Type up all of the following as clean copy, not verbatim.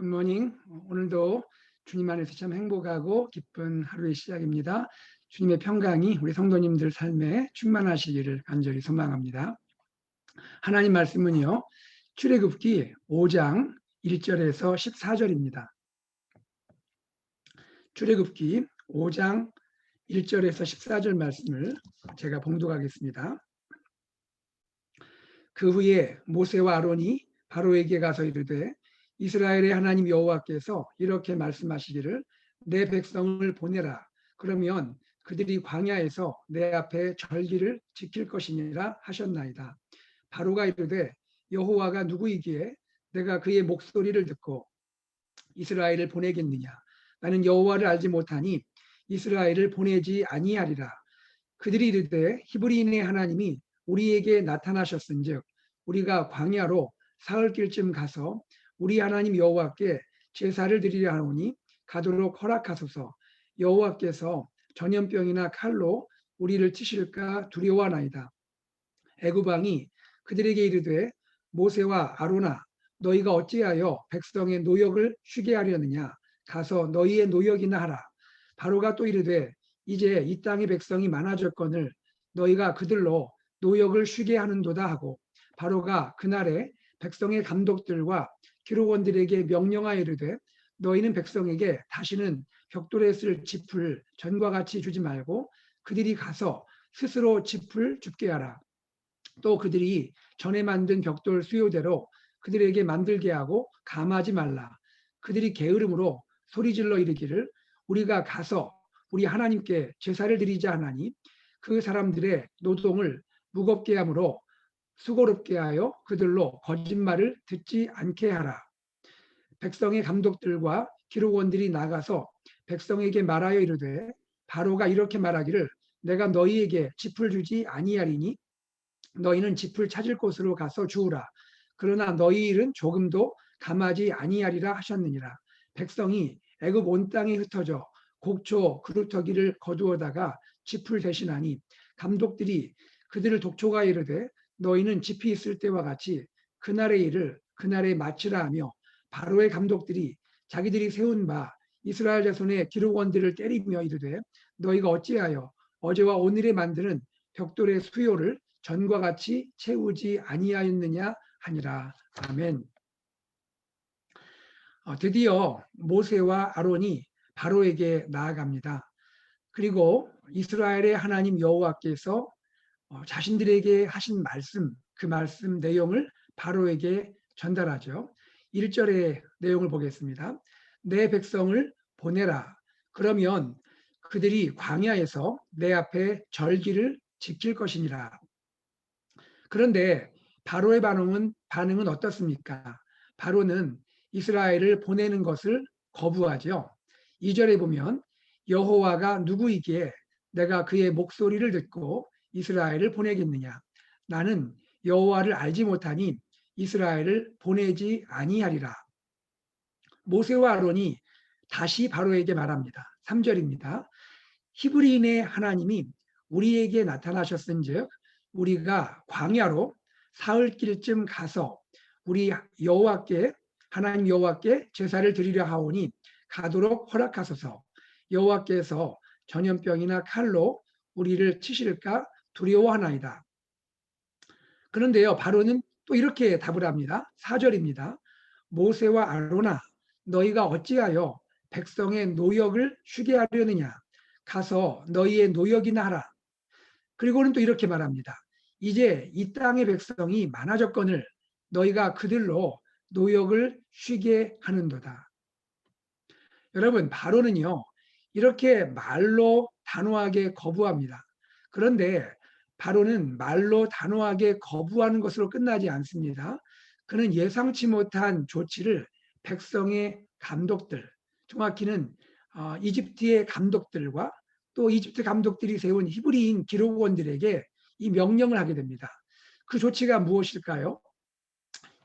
굿모닝. 오늘도 주님 안에서 참 행복하고 기쁜 하루의 시작입니다. 주님의 평강이 우리 성도님들 삶에 충만하시기를 간절히 소망합니다. 하나님 말씀은요, 출애굽기 5장 1절에서 14절입니다. 출애굽기 5장 1절에서 14절 말씀을 제가 봉독하겠습니다. 그 후에 모세와 아론이 바로에게 가서 이르되 이스라엘의 하나님 여호와께서 이렇게 말씀하시기를 내 백성을 보내라. 그러면 그들이 광야에서 내 앞에 절기를 지킬 것이니라 하셨나이다. 바로가 이르되 여호와가 누구이기에 내가 그의 목소리를 듣고 이스라엘을 보내겠느냐. 나는 여호와를 알지 못하니 이스라엘을 보내지 아니하리라. 그들이 이르되 히브리인의 하나님이 우리에게 나타나셨은즉 우리가 광야로 사흘길쯤 가서 우리 하나님 여호와께 제사를 드리려 하오니 가도록 허락하소서. 여호와께서 전염병이나 칼로 우리를 치실까 두려워하나이다. 애굽 왕이 그들에게 이르되 모세와 아론아 너희가 어찌하여 백성의 노역을 쉬게 하려느냐. 가서 너희의 노역이나 하라. 바로가 또 이르되 이제 이 땅의 백성이 많아졌거늘 너희가 그들로 노역을 쉬게 하는도다 하고 바로가 그날에 백성의 감독들과 기록원들에게 명령하여 이르되 너희는 백성에게 다시는 벽돌에 쓸 짚을 전과 같이 주지 말고 그들이 가서 스스로 짚을 줍게 하라. 또 그들이 전에 만든 벽돌 수요대로 그들에게 만들게 하고 감하지 말라. 그들이 게으름으로 소리질러 이르기를 우리가 가서 우리 하나님께 제사를 드리자 하나니 그 사람들의 노동을 무겁게 함으로 수고롭게 하여 그들로 거짓말을 듣지 않게 하라. 백성의 감독들과 기록원들이 나가서 백성에게 말하여 이르되 바로가 이렇게 말하기를 내가 너희에게 짚을 주지 아니하리니 너희는 짚을 찾을 곳으로 가서 주우라. 그러나 너희 일은 조금도 감하지 아니하리라 하셨느니라. 백성이 애굽 온 땅에 흩어져 곡초 그루터기를 거두어다가 짚을 대신하니 감독들이 그들을 독촉하여 이르되 너희는 짚이 있을 때와 같이 그날의 일을 그날에 마치라 하며 바로의 감독들이 자기들이 세운 바 이스라엘 자손의 기록원들을 때리며 이르되 너희가 어찌하여 어제와 오늘에 만드는 벽돌의 수요를 전과 같이 채우지 아니하였느냐 하니라. 아멘. 드디어 모세와 아론이 바로에게 나아갑니다. 그리고 이스라엘의 하나님 여호와께서 자신들에게 하신 말씀, 그 말씀 내용을 바로에게 전달하죠. 1절의 내용을 보겠습니다. 내 백성을 보내라. 그러면 그들이 광야에서 내 앞에 절기를 지킬 것이니라. 그런데 바로의 반응은 어떻습니까? 바로는 이스라엘을 보내는 것을 거부하죠. 2절에 보면 여호와가 누구이기에 내가 그의 목소리를 듣고 이스라엘을 보내겠느냐. 나는 여호와를 알지 못하니 이스라엘을 보내지 아니하리라. 모세와 아론이 다시 바로에게 말합니다. 3절입니다. 히브리인의 하나님이 우리에게 나타나셨은즉 우리가 광야로 사흘길쯤 가서 우리 여호와께 하나님 여호와께 제사를 드리려 하오니 가도록 허락하소서. 여호와께서 전염병이나 칼로 우리를 치실까 두려워하나이다. 그런데요, 바로는 또 이렇게 답을 합니다. 4절입니다. 모세와 아론아 너희가 어찌하여 백성의 노역을 쉬게 하려느냐. 가서 너희의 노역이나 하라. 그리고는 또 이렇게 말합니다. 이제 이 땅의 백성이 많아졌거늘 너희가 그들로 노역을 쉬게 하는도다. 여러분, 바로는요, 이렇게 말로 단호하게 거부합니다. 그런데 바로는 말로 단호하게 거부하는 것으로 끝나지 않습니다. 그는 예상치 못한 조치를 백성의 감독들, 정확히는 이집트의 감독들과 또 이집트 감독들이 세운 히브리인 기록원들에게 이 명령을 하게 됩니다. 그 조치가 무엇일까요?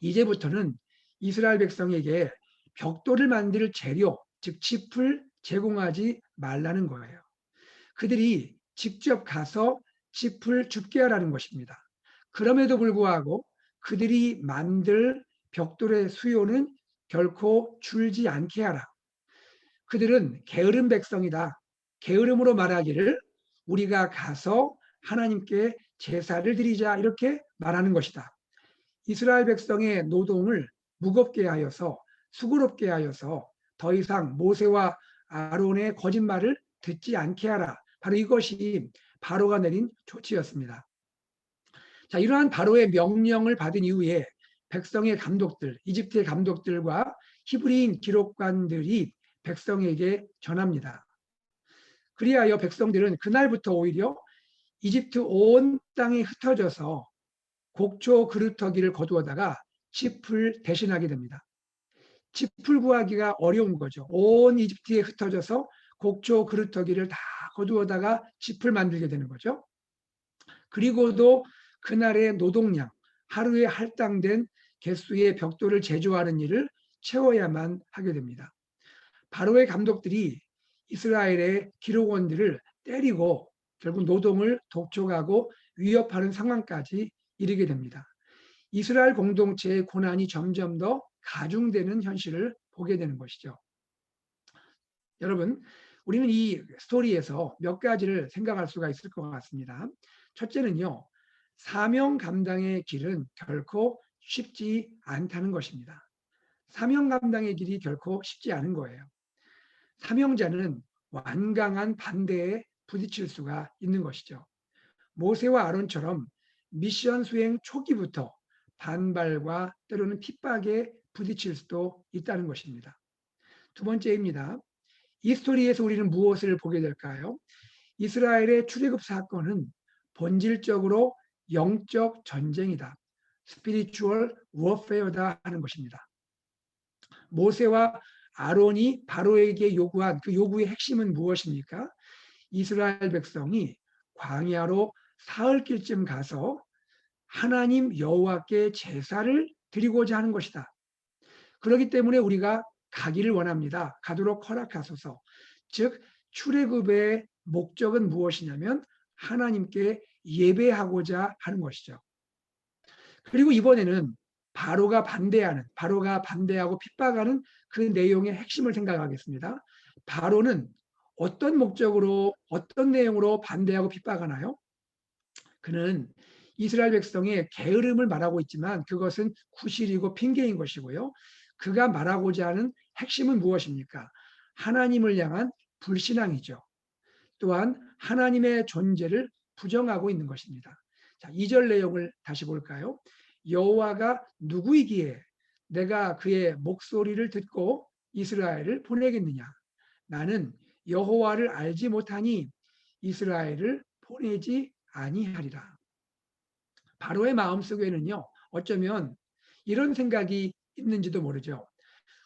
이제부터는 이스라엘 백성에게 벽돌을 만들 재료, 즉 짚을 제공하지 말라는 거예요. 그들이 직접 가서 짚을 줍게 하라는 것입니다. 그럼에도 불구하고 그들이 만들 벽돌의 수요는 결코 줄지 않게 하라. 그들은 게으른 백성이다. 게으름으로 말하기를 우리가 가서 하나님께 제사를 드리자 이렇게 말하는 것이다. 이스라엘 백성의 노동을 무겁게 하여서 수고롭게 하여서 더 이상 모세와 아론의 거짓말을 듣지 않게 하라. 바로 이것이 바로가 내린 조치였습니다. 자, 이러한 바로의 명령을 받은 이후에 백성의 감독들, 이집트의 감독들과 히브리인 기록관들이 백성에게 전합니다. 그리하여 백성들은 그날부터 오히려 이집트 온 땅에 흩어져서 곡초 그루터기를 거두어다가 짚을 대신하게 됩니다. 짚을 구하기가 어려운 거죠. 온 이집트에 흩어져서 곡초 그루터기를 다 거두어다가 짚을 만들게 되는 거죠. 그리고도 그날의 노동량, 하루에 할당된 개수의 벽돌을 제조하는 일을 채워야만 하게 됩니다. 바로의 감독들이 이스라엘의 기록원들을 때리고 결국 노동을 독촉하고 위협하는 상황까지 이르게 됩니다. 이스라엘 공동체의 고난이 점점 더 가중되는 현실을 보게 되는 것이죠. 여러분, 우리는 이 스토리에서 몇 가지를 생각할 수가 있을 것 같습니다. 첫째는요, 사명 감당의 길은 결코 쉽지 않다는 것입니다. 사명 감당의 길이 결코 쉽지 않은 거예요. 사명자는 완강한 반대에 부딪힐 수가 있는 것이죠. 모세와 아론처럼 미션 수행 초기부터 반발과 때로는 핍박에 부딪힐 수도 있다는 것입니다. 두 번째입니다. 이 스토리에서 우리는 무엇을 보게 될까요? 이스라엘의 출애굽 사건은 본질적으로 영적 전쟁이다. 스피리추얼 워페어다 하는 것입니다. 모세와 아론이 바로에게 요구한 그 요구의 핵심은 무엇입니까? 이스라엘 백성이 광야로 사흘길쯤 가서 하나님 여호와께 제사를 드리고자 하는 것이다. 그렇기 때문에 우리가 가기를 원합니다. 가도록 허락하소서. 즉 출애굽의 목적은 무엇이냐면 하나님께 예배하고자 하는 것이죠. 그리고 이번에는 바로가 반대하고 핍박하는 그 내용의 핵심을 생각하겠습니다. 바로는 어떤 목적으로 어떤 내용으로 반대하고 핍박하나요? 그는 이스라엘 백성의 게으름을 말하고 있지만 그것은 구실이고 핑계인 것이고요. 그가 말하고자 하는 핵심은 무엇입니까? 하나님을 향한 불신앙이죠. 또한 하나님의 존재를 부정하고 있는 것입니다. 자, 2절 내용을 다시 볼까요? 여호와가 누구이기에 내가 그의 목소리를 듣고 이스라엘을 보내겠느냐? 나는 여호와를 알지 못하니 이스라엘을 보내지 아니하리라. 바로의 마음속에는요, 어쩌면 이런 생각이 있는지도 모르죠.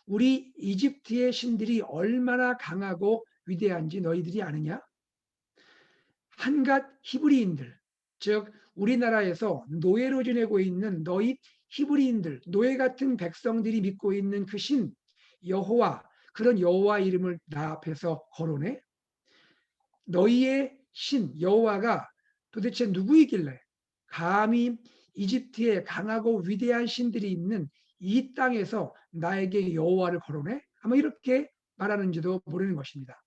우리 이집트의 신들이 얼마나 강하고 위대한지 너희들이 아느냐? 한갓 히브리인들, 즉 우리나라에서 노예로 지내고 있는 너희 히브리인들, 노예 같은 백성들이 믿고 있는 그 신 여호와, 그런 여호와 이름을 나 앞에서 거론해? 너희의 신 여호와가 도대체 누구이길래 감히 이집트에 강하고 위대한 신들이 있는 이 땅에서 나에게 여호와를 거론해? 아마 이렇게 말하는지도 모르는 것입니다.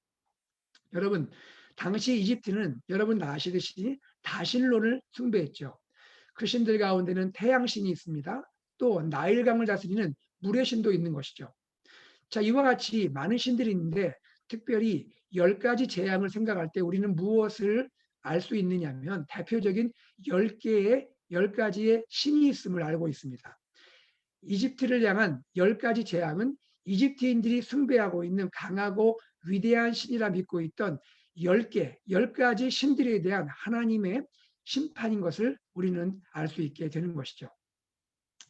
여러분, 당시 이집트는 여러분 아시듯이 다신론을 숭배했죠. 그 신들 가운데는 태양신이 있습니다. 또 나일강을 다스리는 물의 신도 있는 것이죠. 자, 이와 같이 많은 신들이 있는데 특별히 10가지 재앙을 생각할 때 우리는 무엇을 알 수 있느냐면 대표적인 10가지의 신이 있음을 알고 있습니다. 이집트를 향한 10가지 재앙은 이집트인들이 숭배하고 있는 강하고 위대한 신이라 믿고 있던 10가지 신들에 대한 하나님의 심판인 것을 우리는 알 수 있게 되는 것이죠.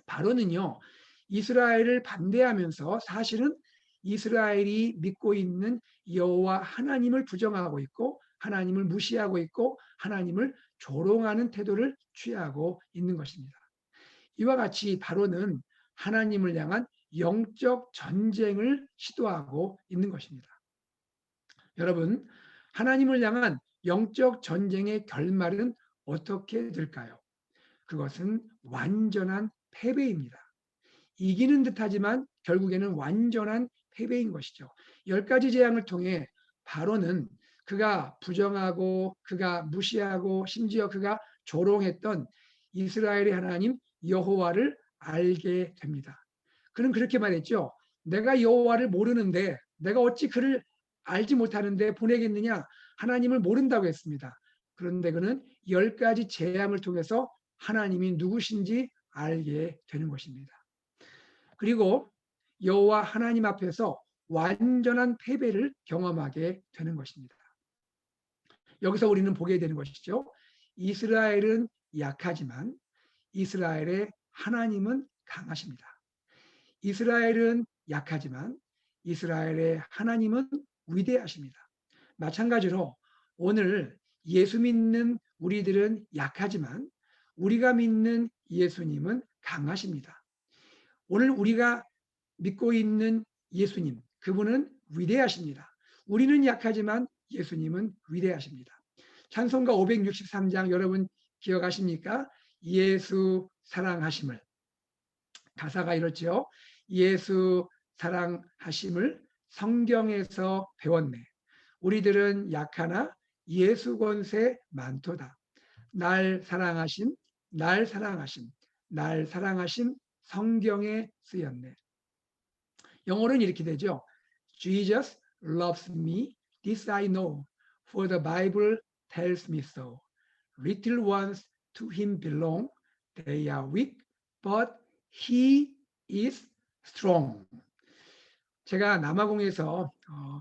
바로는요, 이스라엘을 반대하면서 사실은 이스라엘이 믿고 있는 여호와 하나님을 부정하고 있고 하나님을 무시하고 있고 하나님을 조롱하는 태도를 취하고 있는 것입니다. 이와 같이 바로는 하나님을 향한 영적 전쟁을 시도하고 있는 것입니다. 여러분, 하나님을 향한 영적 전쟁의 결말은 어떻게 될까요? 그것은 완전한 패배입니다. 이기는 듯하지만 결국에는 완전한 패배인 것이죠. 10가지 재앙을 통해 바로는 그가 부정하고 그가 무시하고 심지어 그가 조롱했던 이스라엘의 하나님 여호와를 알게 됩니다. 그는 그렇게 말했죠. 내가 여호와를 모르는데 내가 어찌 그를 알지 못하는데 보내겠느냐. 하나님을 모른다고 했습니다. 그런데 그는 10가지 재앙을 통해서 하나님이 누구신지 알게 되는 것입니다. 그리고 여호와 하나님 앞에서 완전한 패배를 경험하게 되는 것입니다. 여기서 우리는 보게 되는 것이죠. 이스라엘은 약하지만 이스라엘의 하나님은 강하십니다. 이스라엘은 약하지만 이스라엘의 하나님은 위대하십니다. 마찬가지로 오늘 예수 믿는 우리들은 약하지만 우리가 믿는 예수님은 강하십니다. 오늘 우리가 믿고 있는 예수님, 그분은 위대하십니다. 우리는 약하지만 예수님은 위대하십니다. 찬송가 563장 여러분 기억하십니까? 예수 사랑하심을. 가사가 이렇죠. 예수 사랑하심을 성경에서 배웠네. 우리들은 약하나 예수 권세 많도다. 날 사랑하심, 날 사랑하심, 날 사랑하심 성경에 쓰였네. 영어로는 이렇게 되죠. Jesus loves me, this I know, for the Bible tells me so. Little ones to him belong, they are weak, but he is strong. 제가 남아공에서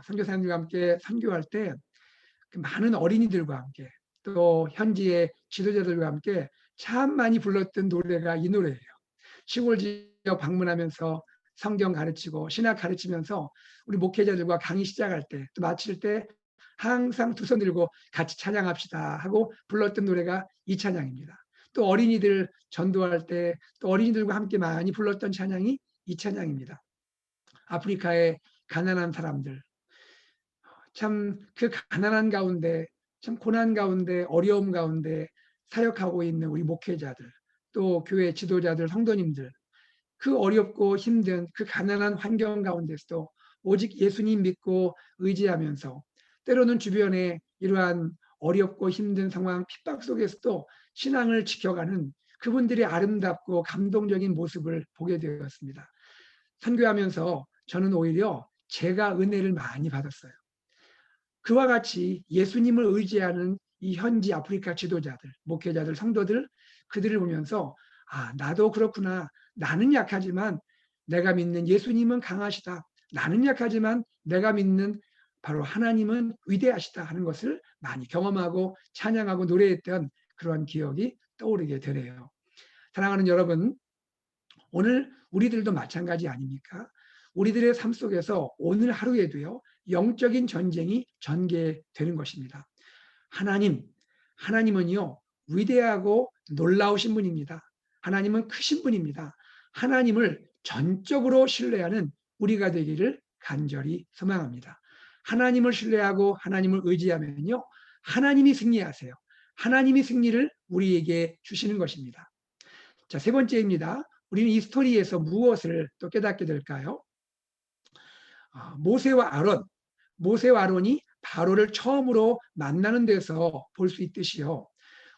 선교사님들과 함께 선교할 때 많은 어린이들과 함께 또 현지의 지도자들과 함께 참 많이 불렀던 노래가 이 노래예요. 시골 지역 방문하면서 성경 가르치고 신학 가르치면서 우리 목회자들과 강의 시작할 때 또 마칠 때 항상 두 손 들고 같이 찬양합시다 하고 불렀던 노래가 이 찬양입니다. 또 어린이들 전도할 때 또 어린이들과 함께 많이 불렀던 찬양이 이 찬양입니다. 아프리카의 가난한 사람들, 참 그 가난한 가운데 참 고난 가운데 어려움 가운데 사역하고 있는 우리 목회자들 또 교회 지도자들 성도님들 그 어렵고 힘든 그 가난한 환경 가운데서도 오직 예수님 믿고 의지하면서 때로는 주변에 이러한 어렵고 힘든 상황 핍박 속에서도 신앙을 지켜가는 그분들의 아름답고 감동적인 모습을 보게 되었습니다. 선교하면서 저는 오히려 제가 은혜를 많이 받았어요. 그와 같이 예수님을 의지하는 이 현지 아프리카 지도자들, 목회자들, 성도들 그들을 보면서 아, 나도 그렇구나. 나는 약하지만 내가 믿는 예수님은 강하시다. 나는 약하지만 내가 믿는 바로 하나님은 위대하시다 하는 것을 많이 경험하고 찬양하고 노래했던 그런 기억이 떠오르게 되네요. 사랑하는 여러분, 오늘 우리들도 마찬가지 아닙니까? 우리들의 삶 속에서 오늘 하루에도요, 영적인 전쟁이 전개되는 것입니다. 하나님은요, 위대하고 놀라우신 분입니다. 하나님은 크신 분입니다. 하나님을 전적으로 신뢰하는 우리가 되기를 간절히 소망합니다. 하나님을 신뢰하고 하나님을 의지하면요, 하나님이 승리하세요. 하나님이 승리를 우리에게 주시는 것입니다. 자, 세 번째입니다. 우리는 이 스토리에서 무엇을 또 깨닫게 될까요? 모세와 아론이 바로를 처음으로 만나는 데서 볼 수 있듯이요.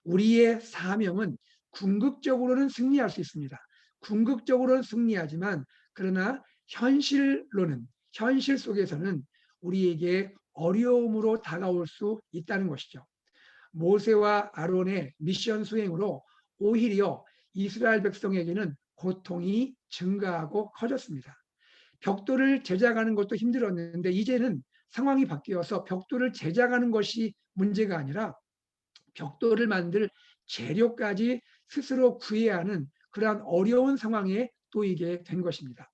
우리의 사명은 궁극적으로는 승리할 수 있습니다. 궁극적으로는 승리하지만 그러나 현실 속에서는 우리에게 어려움으로 다가올 수 있다는 것이죠. 모세와 아론의 미션 수행으로 오히려 이스라엘 백성에게는 고통이 증가하고 커졌습니다. 벽돌을 제작하는 것도 힘들었는데 이제는 상황이 바뀌어서 벽돌을 제작하는 것이 문제가 아니라 벽돌을 만들 재료까지 스스로 구해야 하는 그러한 어려운 상황에 놓이게 된 것입니다.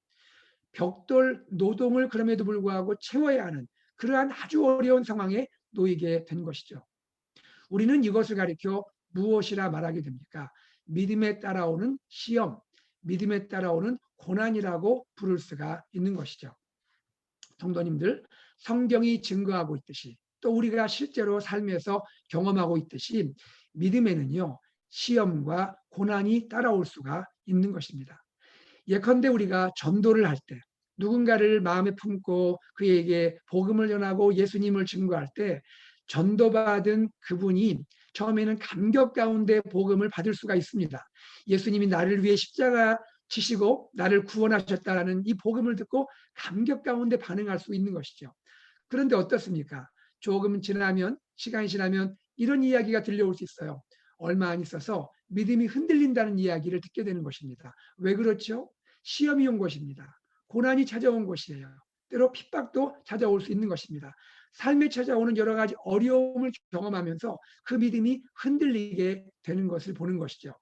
벽돌 노동을 그럼에도 불구하고 채워야 하는 그러한 아주 어려운 상황에 놓이게 된 것이죠. 우리는 이것을 가리켜 무엇이라 말하게 됩니까? 믿음에 따라오는 시험, 믿음에 따라오는 고난이라고 부를 수가 있는 것이죠. 성도님들, 성경이 증거하고 있듯이 또 우리가 실제로 삶에서 경험하고 있듯이 믿음에는요, 시험과 고난이 따라올 수가 있는 것입니다. 예컨대 우리가 전도를 할 때, 누군가를 마음에 품고 그에게 복음을 전하고 예수님을 증거할 때, 전도받은 그분이 처음에는 감격 가운데 복음을 받을 수가 있습니다. 예수님이 나를 위해 십자가 지시고 나를 구원하셨다라는 이 복음을 듣고 감격 가운데 반응할 수 있는 것이죠. 그런데 어떻습니까? 조금 지나면, 시간이 지나면 이런 이야기가 들려올 수 있어요. 얼마 안 있어서 믿음이 흔들린다는 이야기를 듣게 되는 것입니다. 왜 그렇죠? 시험이 온 것입니다. 고난이 찾아온 것이에요. 때로 핍박도 찾아올 수 있는 것입니다. 삶에 찾아오는 여러 가지 어려움을 경험하면서 그 믿음이 흔들리게 되는 것을 보는 것이죠.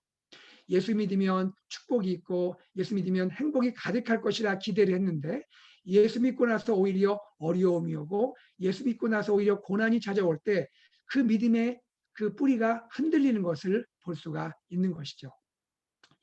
예수 믿으면 축복이 있고 예수 믿으면 행복이 가득할 것이라 기대를 했는데, 예수 믿고 나서 오히려 어려움이 오고 예수 믿고 나서 오히려 고난이 찾아올 때 그 믿음의 그 뿌리가 흔들리는 것을 볼 수가 있는 것이죠.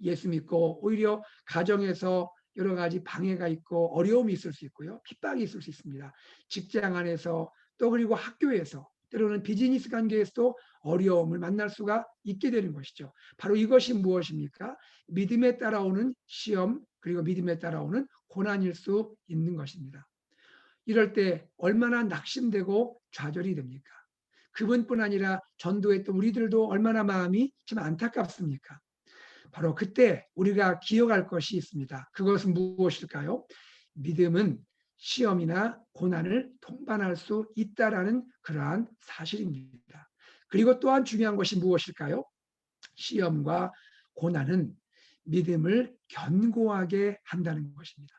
예수 믿고 오히려 가정에서 여러 가지 방해가 있고 어려움이 있을 수 있고요. 핍박이 있을 수 있습니다. 직장 안에서, 또 그리고 학교에서, 때로는 비즈니스 관계에서도 어려움을 만날 수가 있게 되는 것이죠. 바로 이것이 무엇입니까? 믿음에 따라오는 시험, 그리고 믿음에 따라오는 고난일 수 있는 것입니다. 이럴 때 얼마나 낙심되고 좌절이 됩니까? 그분뿐 아니라 전도했던 우리들도 얼마나 마음이 좀 안타깝습니까? 바로 그때 우리가 기억할 것이 있습니다. 그것은 무엇일까요? 믿음은 시험이나 고난을 동반할 수 있다라는 그러한 사실입니다. 그리고 또한 중요한 것이 무엇일까요? 시험과 고난은 믿음을 견고하게 한다는 것입니다.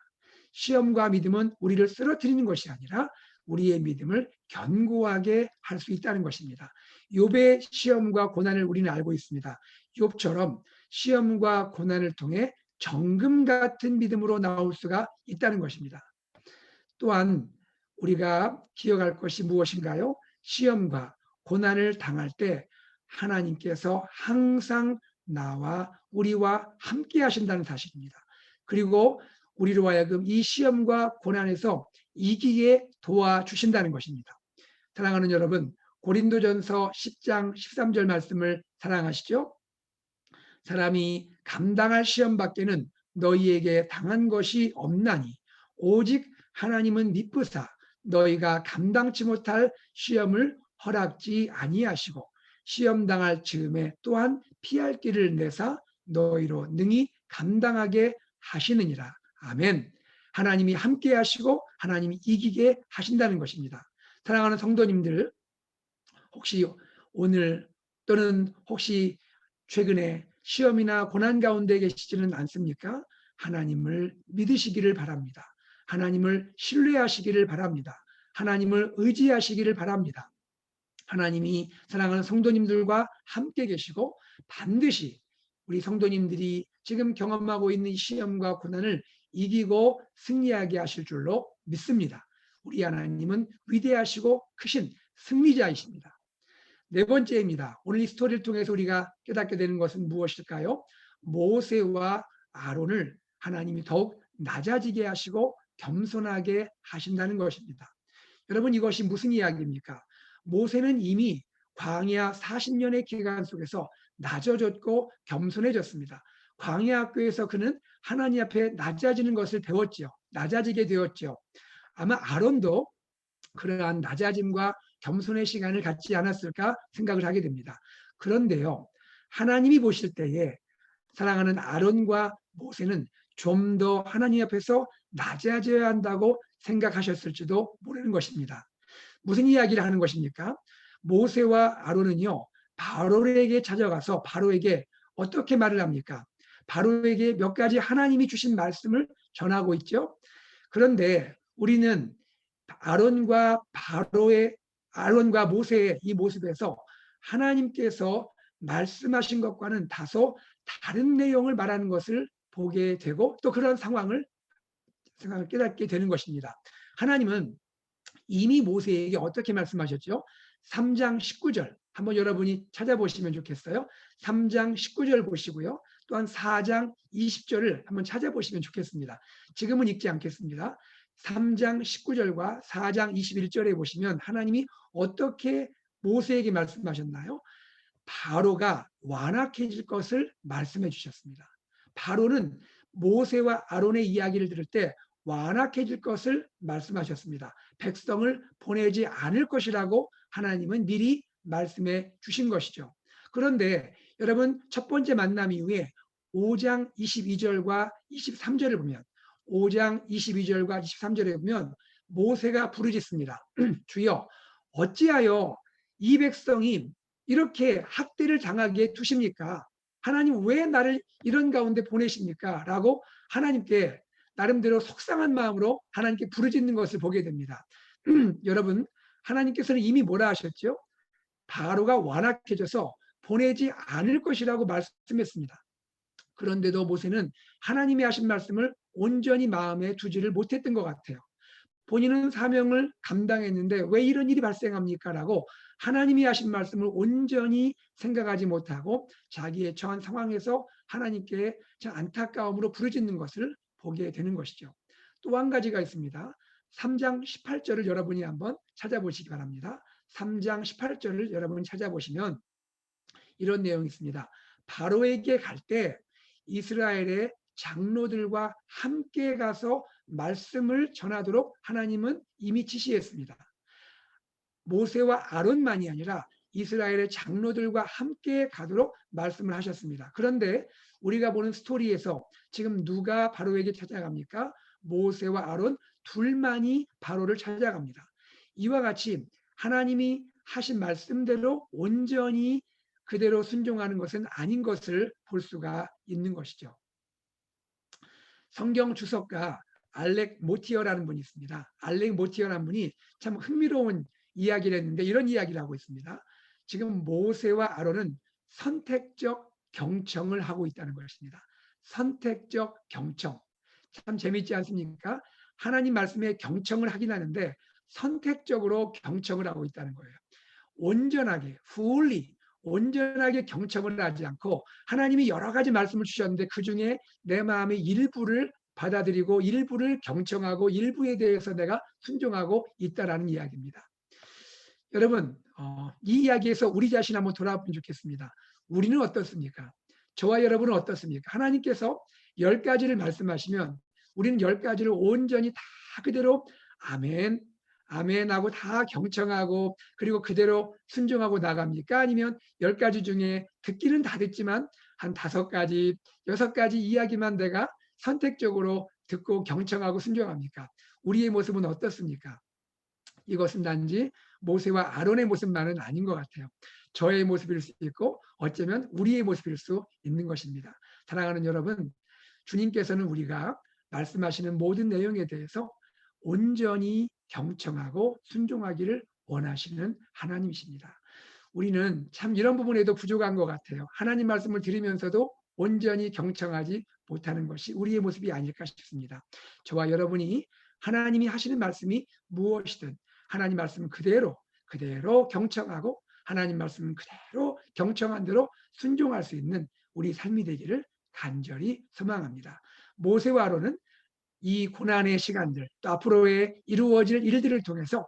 시험과 믿음은 우리를 쓰러뜨리는 것이 아니라 우리의 믿음을 견고하게 할 수 있다는 것입니다. 욥의 시험과 고난을 우리는 알고 있습니다. 욥처럼 시험과 고난을 통해 정금 같은 믿음으로 나올 수가 있다는 것입니다. 또한 우리가 기억할 것이 무엇인가요? 시험과 고난을 당할 때 하나님께서 항상 나와 우리와 함께 하신다는 사실입니다. 그리고 우리로 하여금 이 시험과 고난에서 이기게 도와주신다는 것입니다. 사랑하는 여러분, 고린도전서 10장 13절 말씀을 사랑하시죠? 사람이 감당할 시험 밖에는 너희에게 당한 것이 없나니 오직 하나님은 미쁘사 너희가 감당치 못할 시험을 허락지 아니하시고 시험 당할 즈음에 또한 피할 길을 내사 너희로 능히 감당하게 하시느니라. 아멘. 하나님이 함께 하시고 하나님이 이기게 하신다는 것입니다. 사랑하는 성도님들, 혹시 오늘 또는 혹시 최근에 시험이나 고난 가운데 계시지는 않습니까? 하나님을 믿으시기를 바랍니다. 하나님을 신뢰하시기를 바랍니다. 하나님을 의지하시기를 바랍니다. 하나님이 사랑하는 성도님들과 함께 계시고 반드시 우리 성도님들이 지금 경험하고 있는 시험과 고난을 이기고 승리하게 하실 줄로 믿습니다. 우리 하나님은 위대하시고 크신 승리자이십니다. 네 번째입니다. 오늘 이 스토리를 통해서 우리가 깨닫게 되는 것은 무엇일까요? 모세와 아론을 하나님이 더욱 낮아지게 하시고 겸손하게 하신다는 것입니다. 여러분, 이것이 무슨 이야기입니까? 모세는 이미 광야 40년의 기간 속에서 낮아졌고 겸손해졌습니다. 광야 학교에서 그는 하나님 앞에 낮아지는 것을 배웠죠. 낮아지게 되었죠. 아마 아론도 그러한 낮아짐과 겸손의 시간을 갖지 않았을까 생각을 하게 됩니다. 그런데요, 하나님이 보실 때에 사랑하는 아론과 모세는 좀 더 하나님 앞에서 낮아져야 한다고 생각하셨을지도 모르는 것입니다. 무슨 이야기를 하는 것입니까? 모세와 아론은요, 바로에게 찾아가서 바로에게 어떻게 말을 합니까? 바로에게 몇 가지 하나님이 주신 말씀을 전하고 있죠. 그런데 우리는 아론과 모세의 이 모습에서 하나님께서 말씀하신 것과는 다소 다른 내용을 말하는 것을 보게 되고 또 그런 상황을 깨닫게 되는 것입니다. 하나님은 이미 모세에게 어떻게 말씀하셨죠? 3장 19절 한번 여러분이 찾아보시면 좋겠어요. 3장 19절 보시고요. 또한 4장 20절을 한번 찾아보시면 좋겠습니다. 지금은 읽지 않겠습니다. 3장 19절과 4장 21절에 보시면 하나님이 어떻게 모세에게 말씀하셨나요? 바로가 완악해질 것을 말씀해 주셨습니다. 바로는 모세와 아론의 이야기를 들을 때 완악해질 것을 말씀하셨습니다. 백성을 보내지 않을 것이라고 하나님은 미리 말씀해 주신 것이죠. 그런데 여러분, 첫 번째 만남 이후에 5장 22절과 23절을 보면 5장 22절과 23절에 보면 모세가 부르짖습니다. 주여, 어찌하여 이 백성이 이렇게 학대를 당하게 두십니까? 하나님, 왜 나를 이런 가운데 보내십니까? 라고 하나님께 나름대로 속상한 마음으로 하나님께 부르짖는 것을 보게 됩니다. 여러분, 하나님께서는 이미 뭐라 하셨죠? 바로가 완악해져서 보내지 않을 것이라고 말씀했습니다. 그런데도 모세는 하나님이 하신 말씀을 온전히 마음에 두지를 못했던 것 같아요. 본인은 사명을 감당했는데 왜 이런 일이 발생합니까? 라고 하나님이 하신 말씀을 온전히 생각하지 못하고 자기의 처한 상황에서 하나님께 안타까움으로 부르짖는 것을 보게 되는 것이죠. 또 한 가지가 있습니다. 3장 18절을 여러분이 한번 찾아보시기 바랍니다. 3장 18절을 여러분이 찾아보시면 이런 내용이 있습니다. 바로에게 갈 때 이스라엘의 장로들과 함께 가서 말씀을 전하도록 하나님은 이미 지시했습니다. 모세와 아론만이 아니라 이스라엘의 장로들과 함께 가도록 말씀을 하셨습니다. 그런데 우리가 보는 스토리에서 지금 누가 바로에게 찾아갑니까? 모세와 아론 둘만이 바로를 찾아갑니다. 이와 같이 하나님이 하신 말씀대로 온전히 그대로 순종하는 것은 아닌 것을 볼 수가 있는 것이죠. 성경 주석가 알렉 모티어라는 분이 있습니다. 알렉 모티어라는 분이 참 흥미로운 이야기를 했는데 이런 이야기를 하고 있습니다. 지금 모세와 아론은 선택적 경청을 하고 있다는 것입니다. 선택적 경청. 참 재미있지 않습니까? 하나님 말씀에 경청을 하긴 하는데 선택적으로 경청을 하고 있다는 거예요. 온전하게, fully, 온전하게 경청을 하지 않고 하나님이 여러 가지 말씀을 주셨는데 그중에 내 마음의 일부를 받아들이고 일부를 경청하고 일부에 대해서 내가 순종하고 있다라는 이야기입니다. 여러분, 이 이야기에서 우리 자신 한번 돌아보면 좋겠습니다. 우리는 어떻습니까? 저와 여러분은 어떻습니까? 하나님께서 10가지를 말씀하시면 우리는 10가지를 온전히 다 그대로 아멘, 아멘하고 다 경청하고 그리고 그대로 순종하고 나갑니까? 아니면 10가지 중에 듣기는 다 듣지만 한 5가지, 6가지 이야기만 내가 선택적으로 듣고 경청하고 순종합니까? 우리의 모습은 어떻습니까? 이것은 단지 모세와 아론의 모습만은 아닌 것 같아요. 저의 모습일 수 있고 어쩌면 우리의 모습일 수 있는 것입니다. 사랑하는 여러분, 주님께서는 우리가 말씀하시는 모든 내용에 대해서 온전히 경청하고 순종하기를 원하시는 하나님이십니다. 우리는 참 이런 부분에도 부족한 것 같아요. 하나님 말씀을 들으면서도 온전히 경청하지 못하는 것이 우리의 모습이 아닐까 싶습니다. 저와 여러분이 하나님이 하시는 말씀이 무엇이든 하나님 말씀 그대로 경청하고 하나님 말씀 그대로 경청한 대로 순종할 수 있는 우리 삶이 되기를 간절히 소망합니다. 모세와 아론은 이 고난의 시간들 또 앞으로의 이루어질 일들을 통해서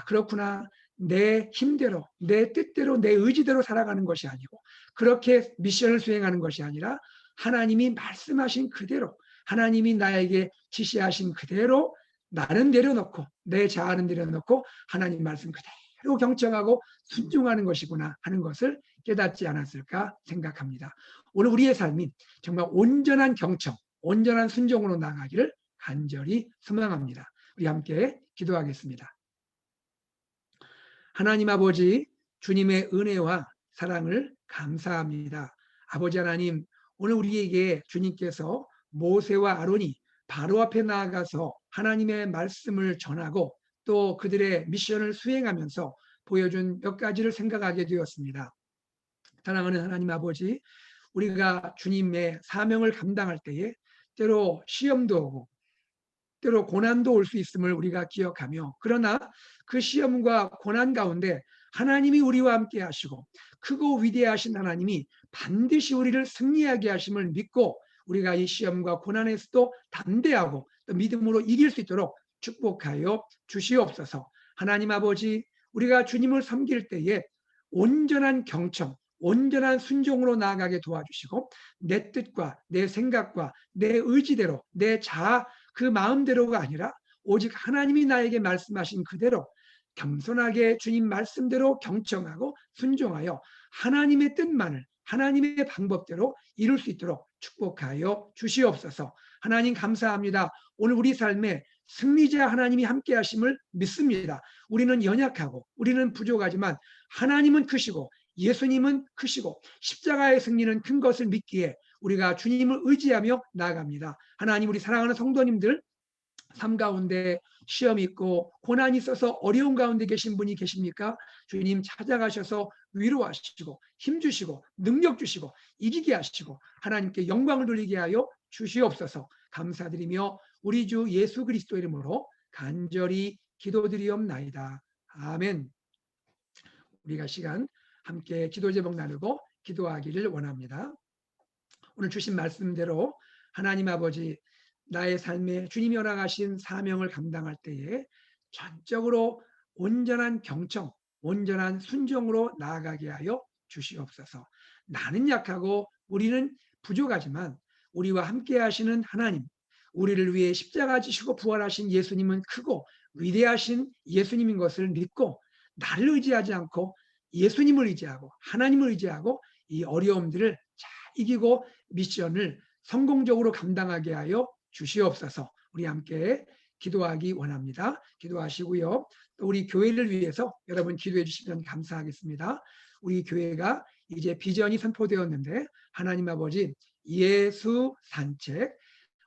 그렇구나, 내 힘대로 내 뜻대로 내 의지대로 살아가는 것이 아니고 그렇게 미션을 수행하는 것이 아니라 하나님이 말씀하신 그대로 하나님이 나에게 지시하신 그대로 나는 내려놓고 내 자아는 내려놓고 하나님 말씀 그대로 경청하고 순종하는 것이구나 하는 것을 깨닫지 않았을까 생각합니다. 오늘 우리의 삶이 정말 온전한 경청, 온전한 순종으로 나가기를 간절히 소망합니다. 우리 함께 기도하겠습니다. 하나님 아버지, 주님의 은혜와 사랑을 감사합니다. 아버지 하나님, 오늘 우리에게 주님께서 모세와 아론이 바로 앞에 나아가서 하나님의 말씀을 전하고 또 그들의 미션을 수행하면서 보여준 몇 가지를 생각하게 되었습니다. 사랑하는 하나님 아버지, 우리가 주님의 사명을 감당할 때에 때로 시험도 오고 때로 고난도 올 수 있음을 우리가 기억하며 그러나 그 시험과 고난 가운데 하나님이 우리와 함께 하시고 크고 위대하신 하나님이 반드시 우리를 승리하게 하심을 믿고 우리가 이 시험과 고난에서도 담대하고 또 믿음으로 이길 수 있도록 축복하여 주시옵소서. 하나님 아버지, 우리가 주님을 섬길 때에 온전한 경청, 온전한 순종으로 나아가게 도와주시고 내 뜻과 내 생각과 내 의지대로 내 자아 그 마음대로가 아니라 오직 하나님이 나에게 말씀하신 그대로 겸손하게 주님 말씀대로 경청하고 순종하여 하나님의 뜻만을 하나님의 방법대로 이룰 수 있도록 축복하여 주시옵소서. 하나님 감사합니다. 오늘 우리 삶에 승리자 하나님이 함께 하심을 믿습니다. 우리는 연약하고 우리는 부족하지만 하나님은 크시고 예수님은 크시고 십자가의 승리는 큰 것을 믿기에 우리가 주님을 의지하며 나아갑니다. 하나님, 우리 사랑하는 성도님들 삶 가운데 시험이 있고 고난이 있어서 어려운 가운데 계신 분이 계십니까? 주님 찾아가셔서 위로하시고 힘주시고 능력 주시고 이기게 하시고 하나님께 영광을 돌리게 하여 주시옵소서. 감사드리며 우리 주 예수 그리스도 이름으로 간절히 기도드리옵나이다. 아멘. 우리가 시간 함께 기도 제목 나누고 기도하기를 원합니다. 오늘 주신 말씀대로 하나님 아버지, 나의 삶에 주님이 허락하신 사명을 감당할 때에 전적으로 온전한 경청, 온전한 순종으로 나아가게 하여 주시옵소서. 나는 약하고 우리는 부족하지만 우리와 함께 하시는 하나님, 우리를 위해 십자가 지시고 부활하신 예수님은 크고 위대하신 예수님인 것을 믿고 나를 의지하지 않고 예수님을 의지하고 하나님을 의지하고 이 어려움들을 잘 이기고 미션을 성공적으로 감당하게 하여 주시옵소서. 우리 함께 기도하기 원합니다. 기도하시고요. 또 우리 교회를 위해서 여러분 기도해 주시면 감사하겠습니다. 우리 교회가 이제 비전이 선포되었는데 하나님 아버지 예수 산책,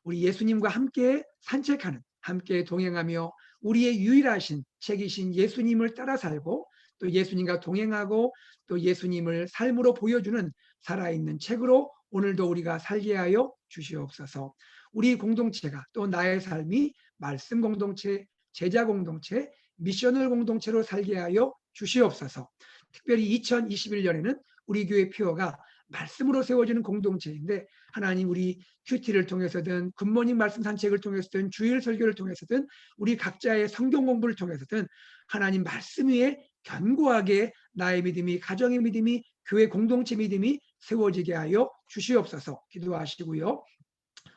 우리 예수님과 함께 산책하는, 함께 동행하며 우리의 유일하신 책이신 예수님을 따라 살고 또 예수님과 동행하고 또 예수님을 삶으로 보여주는 살아있는 책으로 오늘도 우리가 살게 하여 주시옵소서. 우리 공동체가 또 나의 삶이 말씀 공동체, 제자 공동체, 미셔널 공동체로 살게 하여 주시옵소서. 특별히 2021년에는 우리 교회 표어가 말씀으로 세워지는 공동체인데 하나님, 우리 큐티를 통해서든 굿모닝 말씀 산책을 통해서든 주일 설교를 통해서든 우리 각자의 성경 공부를 통해서든 하나님 말씀 위에 견고하게 나의 믿음이, 가정의 믿음이, 교회 공동체 믿음이 세워지게 하여 주시옵소서. 기도하시고요.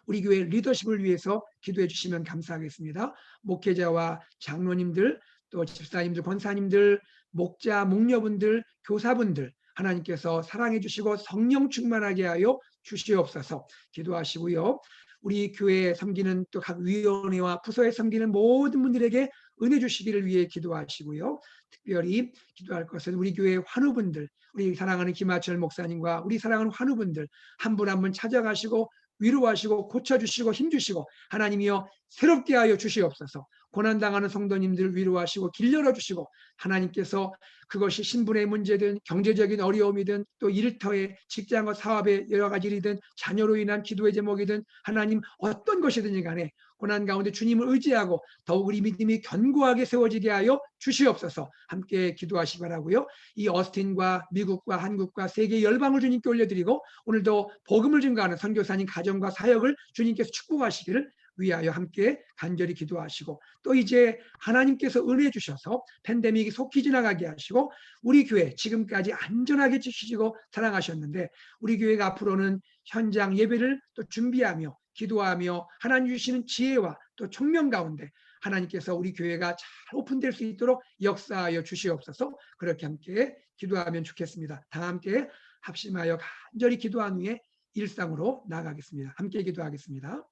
우리 교회 리더십을 위해서 기도해 주시면 감사하겠습니다. 목회자와 장로님들, 또 집사님들, 권사님들, 목자, 목녀분들, 교사분들 하나님께서 사랑해 주시고 성령 충만하게 하여 주시옵소서. 기도하시고요. 우리 교회에 섬기는 또 각 위원회와 부서에 섬기는 모든 분들에게 은혜 주시기를 위해 기도하시고요. 특별히 기도할 것은 우리 교회 환우분들, 우리 사랑하는 김하철 목사님과 우리 사랑하는 환우분들 한 분 한 분 찾아가시고 위로하시고 고쳐주시고 힘주시고 하나님이여 새롭게 하여 주시옵소서. 고난당하는 성도님들 위로하시고 길 열어주시고 하나님께서 그것이 신분의 문제든 경제적인 어려움이든 또 일터의 직장과 사업의 여러 가지 일이든 자녀로 인한 기도의 제목이든 하나님 어떤 것이든지 간에 고난 가운데 주님을 의지하고 더욱 우리 믿음이 견고하게 세워지게 하여 주시옵소서. 함께 기도하시 바라고요. 이 어스틴과 미국과 한국과 세계 열방을 주님께 올려드리고 오늘도 복음을 증거하는 선교사님 가정과 사역을 주님께서 축복하시기를 위하여 함께 간절히 기도하시고 또 이제 하나님께서 은혜 주셔서 팬데믹이 속히 지나가게 하시고 우리 교회 지금까지 안전하게 지키시고 사랑하셨는데 우리 교회가 앞으로는 현장 예배를 또 준비하며 기도하며 하나님 주시는 지혜와 또 총명 가운데 하나님께서 우리 교회가 잘 오픈될 수 있도록 역사하여 주시옵소서. 그렇게 함께 기도하면 좋겠습니다. 다 함께 합심하여 간절히 기도한 후에 일상으로 나아가겠습니다. 함께 기도하겠습니다.